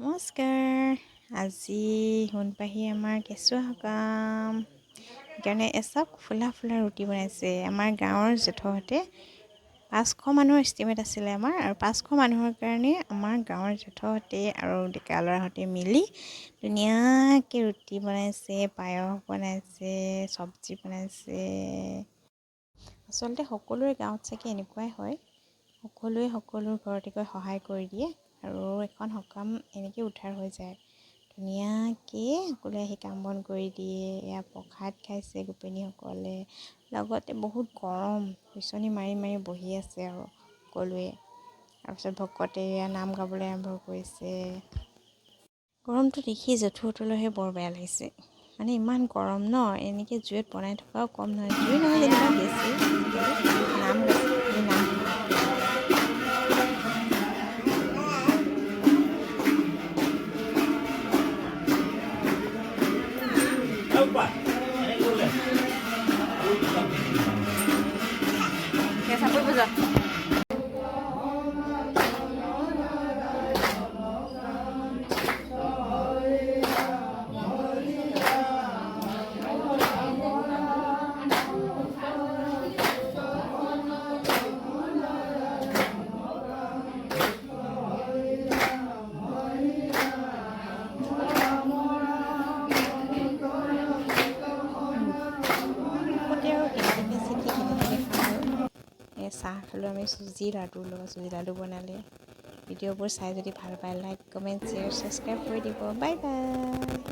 নমস্কাৰ। আজি hunpahi আমাৰ কেঁচুৱা সকাম সেইকাৰণে এচাপ ফুলা ৰুটি বনাইছে। আমাৰ গাঁৱৰ জেঠহঁতে 500 মানুহৰ এষ্টিমেট আছিলে আমাৰ, আৰু 500 মানুহৰ কাৰণে আমাৰ গাঁৱৰ জেঠহঁতে আৰু ডেকা ল'ৰাহঁতে মিলি ধুনীয়াকৈ ৰুটি বনাইছে, পায়স বনাইছে, চব্জি বনাইছে। আচলতে সকলোৰে গাঁৱত চাগে এনেকুৱাই হয়, সকলোৱে সকলোৰ ঘৰতে গৈ সহায় কৰি দিয়ে আৰু এখন সকাম এনেকৈ উদ্ধাৰ হৈ যায়। ধুনীয়াকৈ সকলোৱে আহি কাম বন কৰি দিয়ে। এয়া প্ৰসাদ খাইছে গোপিনীসকলে, লগতে বহুত গৰম, বিচনী মাৰি মাৰি বহি আছে আৰু সকলোৱে। তাৰপিছত ভকতে এয়া নাম গাবলৈ আৰম্ভ কৰিছে। গৰমটো দেখি জেঠুহঁতলৈহে বৰ বেয়া লাগিছে, মানে ইমান গৰম ন। এনেকৈ জুইত বনাই থকাও কম নহয়, জুই নহয় যেনিবা বেছি নাম গাইছে, নাম চাহ খালোঁ আমি চুজি লাডুৰ লগত। চুজি লাডু বনালে। ভিডিঅ'বোৰ চাই যদি ভাল পায় লাইক, কমেণ্ট, শ্বেয়াৰ, ছাবস্ক্ৰাইব কৰি দিব। Bye bye.